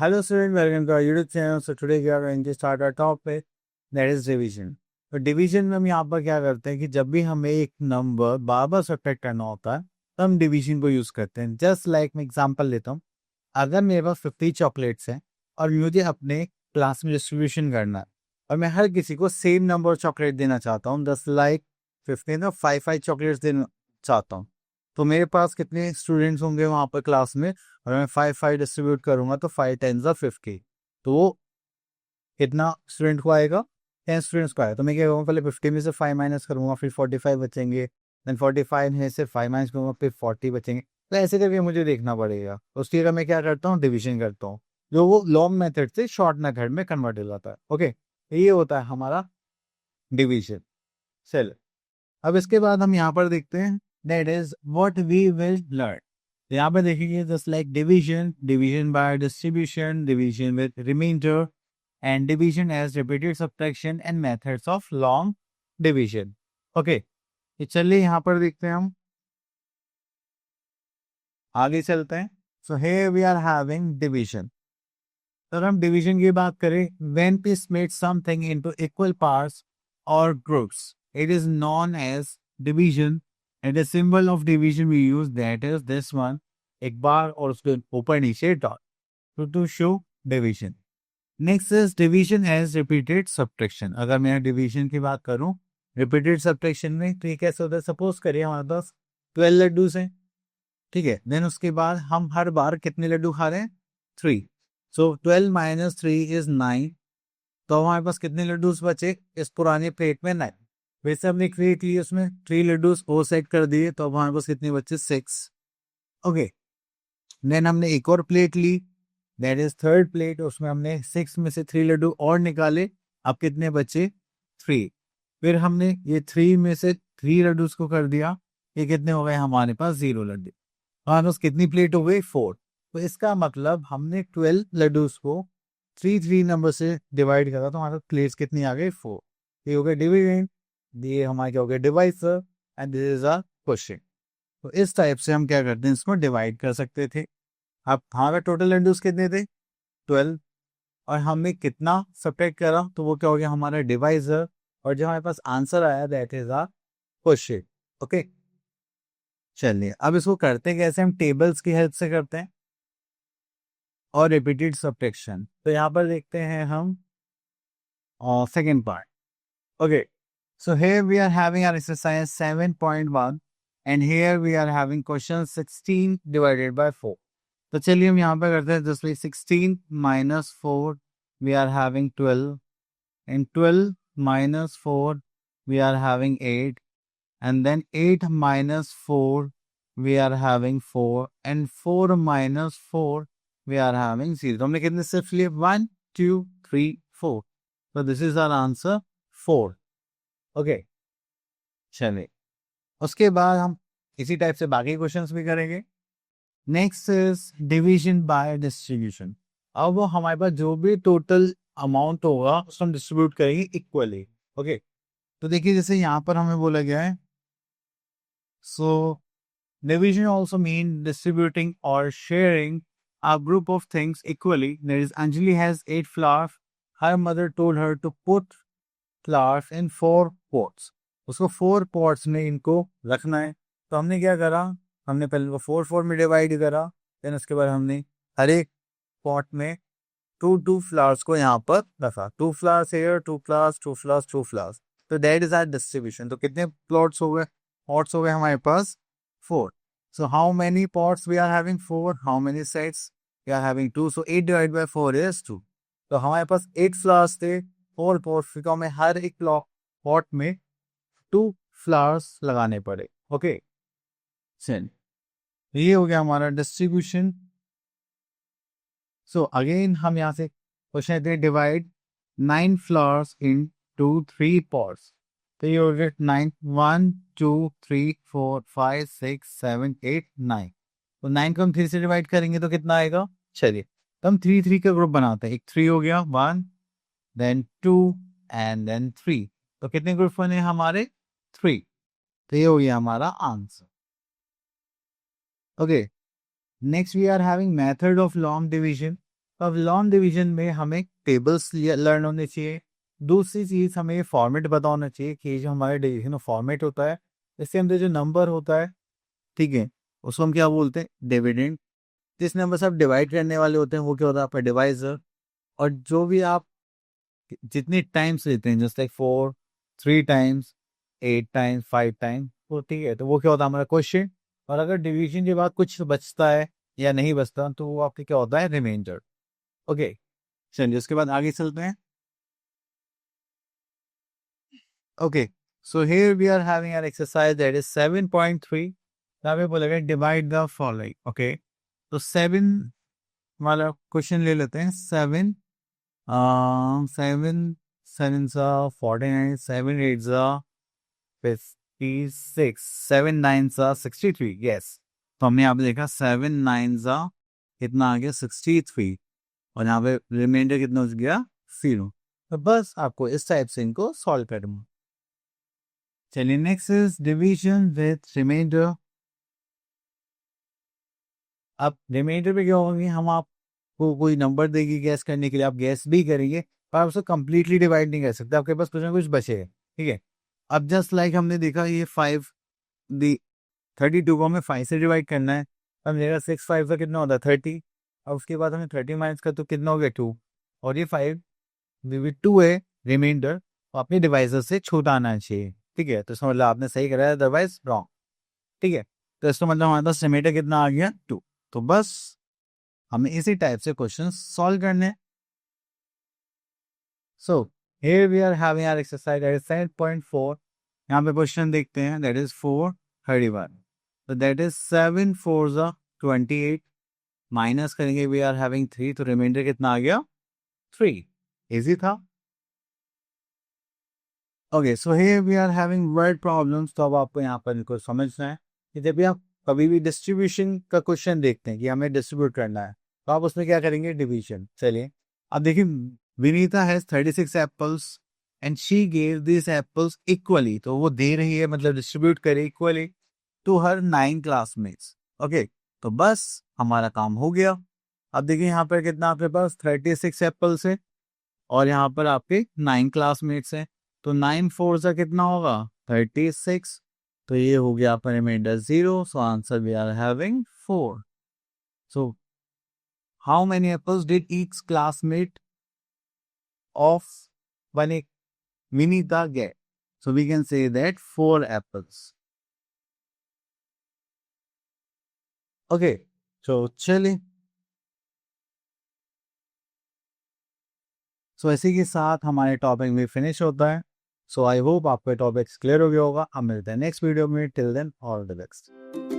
Hello student, welcome to our YouTube channel. So today we are going to start our topic that is division. तो division में हम यहाँ पर क्या करते हैं कि जब भी हमें एक नंबर बार बार सब्ट्रैक्ट करना होता है तो हम डिवीजन को यूज करते हैं. जस्ट लाइक मैं एग्जांपल लेता हूँ. अगर मेरे पास 50 चॉकलेट्स हैं और मुझे अपने क्लास में डिस्ट्रीब्यूशन करना है और मैं हर किसी को सेम नंबर चॉकलेट देना चाहता हूँ, जस्ट लाइक 15 और 5 चॉकलेट्स देना चाहता हूँ, तो मेरे पास कितने स्टूडेंट्स होंगे वहाँ पर क्लास में, और मैं 5 डिस्ट्रीब्यूट करूंगा तो 5 10 50, तो वो कितना स्टूडेंट को आएगा, 10 स्टूडेंट्स को आएगा. तो मैं क्या करूँगा, पहले 50 में से 5 माइनस करूंगा, फिर 45 बचेंगे, देन 45 में से 5 माइनस करूंगा, फिर 40 बचेंगे. तो ऐसे करके मुझे देखना पड़ेगा. तो उसकी जगह मैं क्या करता हूँ, डिविजन करता हूँ, जो वो लॉन्ग मेथड से शॉर्ट मेथड में कन्वर्ट हो जाता है. ओके, ये होता है हमारा डिविजन. चलो, अब इसके बाद हम यहाँ पर देखते हैं that is what we will learn. यहाँ पे देखेंगे just like division, division by distribution, division with remainder, and division as repeated subtraction and methods of long division. Okay, चलिए यहाँ पर देखते हैं, हम आगे चलते हैं. So here we are having division. तो हम डिवीजन की बात करें, when we split something into equal parts और groups, it is known as division, and the symbol of division we use that is this one, एक बार और उसके ऊपर नीचे dot, to show division. Next is division as repeated subtraction. अगर मैं division की बात करूं repeated subtraction में, तो ये कैसे होता है, सपोज करिए हमारे पास 12 लड्डू हैं, ठीक है. देन उसके बाद हम हर बार कितने लड्डू खा रहे हैं, 3. सो 12 माइनस 3 इज 9. तो हमारे पास कितने लड्डू बचे इस पुराने प्लेट में, 9. वैसे हमने क्रिएट ली, उसमें 3 लड्डू वो सेट कर दिए, तो अब हमारे पास कितने बचे, 6. ओके, देन हमने एक और प्लेट ली, दैट इज थर्ड प्लेट, उसमें हमने 6 में से 3 लड्डू और निकाले, अब कितने बचे, 3. फिर हमने ये 3 में से 3 लड्डू को कर दिया, ये कितने हो गए हमारे पास, 0 लड्डू. हमारे पास कितनी प्लेट हो गई, 4. तो इसका मतलब हमने 12 लड्डू को 3 नंबर से डिवाइड करा, तो हमारे प्लेट्स कितनी आ गई, 4. ये हो गया डिविडेंड, ये हमारे क्या हो गया, divisor, and this is a question. तो इस टाइप से हम क्या करते हैं, इसको डिवाइड कर सकते थे. अब हमारा टोटल लड्डूस कितने थे, 12, और हमने कितना सब्ट्रैक्ट करा, तो वो क्या हो गया हमारा डिवाइजर, और जो हमारे पास आंसर आया that is a question. Okay, चलिए अब इसको करते कैसे, हम टेबल्स की हेल्प से करते हैं और रिपीटेड सब्ट्रैक्शन. तो यहाँ पर देखते हैं हम second part. Okay, so here we are having our exercise 7.1 and here we are having question 16 divided by 4. तो चलिए हम यहाँ पे करते हैं, just 16 minus 4 we are having 12, and 12 minus 4 we are having 8, and then 8 minus 4 we are having 4, and 4 minus 4 we are having 0. तो हमने कितने स्टेप्स लिए, 1 2 3 4. तो this is our answer 4. Okay, चलिए उसके बाद हम इसी टाइप से बाकी क्वेश्चंस भी करेंगे. Next is division by distribution. अब वो हमारे पास जो भी टोटल अमाउंट होगा उसको हम डिस्ट्रीब्यूट करेंगे इक्वली. ओके, तो देखिए जैसे यहाँ पर हमें बोला गया है, so division also mean distributing और sharing a group of things equally. There is Anjali has 8 flowers. Her mother told her to put flowers in 4 pots. उसको 4 pots में इनको रखना है. तो हमने क्या करा, हमने पहले वो 4 में डिवाइड करा, देन उसके बाद हमने हर एक पॉट में 2 फ्लावर्स को यहाँ पर रखा. 2 flowers here, 2 flowers, 2 flowers, 2 flowers. तो दैट इज आवर डिस्ट्रीब्यूशन. तो कितने प्लॉट्स हो गए, पॉट्स हो गए हमारे पास 4. So how many pots we are having, 4. How many sets we are having, 2. So 8 divided by 4 is 2. तो हमारे पास 8 फ्लावर्स थे, 4 पॉट्स, फिर हमें हर एक पॉट में 2 फ्लावर्स लगाने पड़े. ओके, ये हो गया हमारा डिस्ट्रीब्यूशन. सो अगेन हम यहाँ से क्वेश्चन देते हैं, divide 9 flowers into 3 pots. तो ये हो गया 9, 1 2 3 4 5 6 7 8 9. तो 9 को हम 3 से डिवाइड करेंगे तो कितना आएगा, चलिए तो हम 3 का ग्रुप बनाते हैं. एक 3 हो गया, 1 देन 2 एंड देन 3. तो कितने ग्रुप बने हमारे, 3. तो ये हो गया हमारा answer. Okay, next we are having method of long division. अब लॉन्ग डिवीजन में हमें टेबल्स लर्न होने चाहिए। दूसरी चीज़ हमें फॉर्मेट पता होना चाहिए कि जो हमारे डिवीजन फॉर्मेट होता है, इसके अंदर जो नंबर होता है, ठीक है, उसको हम क्या बोलते हैं, डिविडेंड। जिस नंबर से आप डिवाइड करने वाले होते हैं वो क्या होता है आपका डिवाइजर। और जो भी आप जितने टाइम्स लेते हैं, जैसे 4, 3 टाइम्स, 8 टाइम्स, 5 टाइम्स, वो ठीक है, तो वो क्या होता है हमारा क्वेश्चन। और अगर डिवीजन के बाद कुछ बचता है या नहीं बचता तो वो आपके क्या होता है, रिमाइंडर। ओके, चलिए उसके बाद आगे चलते हैं। Okay, so here we are having an exercise that is 7.3। यहाँ पे बोला गया डिवाइड द फॉलोइंग। ओके, तो 7 वाला क्वेश्चन ले लेते हैं। 7 7 7 सा 49, 7 8 सा 56, 7 9 सा 63। यस, तो हमने यहाँ पे देखा 7 9 सा कितना आ गया, 63। और यहाँ पे रिमाइंडर कितना हो गया, 0। तो बस आपको इस टाइप से इनको सॉल्व करना। चलिए next is division with remainder. अब रिमाइंडर पे क्या होगी, हम आपको कोई नंबर देगी गैस करने के लिए, आप गैस भी करेंगे पर आप उसको कंप्लीटली डिवाइड नहीं कर सकते, आपके पास कुछ ना कुछ बचेगा। ठीक है, अब जस्ट लाइक हमने देखा ये 5 दी 32 को हमें 5 से डिवाइड करना है। अब मेरा 6 5 का कितना होता है, 30। अब उसके बाद हमें 30 माइनस का तो कितना हो गया, 2। और ये 5 2 है रिमाइंडर, तो अपने डिवाइजर से छोटा आना चाहिए। ठीक है, तो इसका मतलब आपने सही कराया, अदरवाइज रॉन्ग। ठीक है, तो इसका मतलब हमारे पास रिमाइंडर कितना आ गया, 2। तो बस हमें इसी टाइप से क्वेश्चन सॉल्व करने हैं। So here we are having our exercise that is 7.4। यहाँ पे क्वेश्चन देखते हैं, दैट इज 431। तो दैट इज 7 4 ज़ा 28, माइनस करेंगे, वी आर हैविंग 3, तो रिमाइंडर कितना आ गया, 3। इजी था। Okay, so here we are having word problems. तो अब आपको यहाँ पर इनको समझना है कि जब भी आप कभी भी डिस्ट्रीब्यूशन का क्वेश्चन देखते हैं कि हमें डिस्ट्रीब्यूट करना है, तो आप उसमें क्या करेंगे, डिवीजन। चलिए अब देखिए, Vinita has 36 apples and she gave this apples equally. तो वो दे रही है मतलब डिस्ट्रीब्यूट करे equally to her 9 classmates. Okay, तो बस हमारा काम हो गया। अब देखिए यहाँ पर कितना आपके पास 36 एप्पल्स है और यहाँ पर आपके 9 क्लासमेट्स हैं। तो 9 4 सा कितना होगा, 36। तो ये हो गया आपका remainder 0। So answer we are having 4। So how many apples did each classmate of Vinita get? So we can say that 4 apples. Okay, so चलिए, सो इसी के साथ हमारे टॉपिक भी फिनिश होता है। सो आई होप आपके टॉपिक्स क्लियर हो गया होगा। अब मिलते हैं नेक्स्ट वीडियो में। Till then all the best.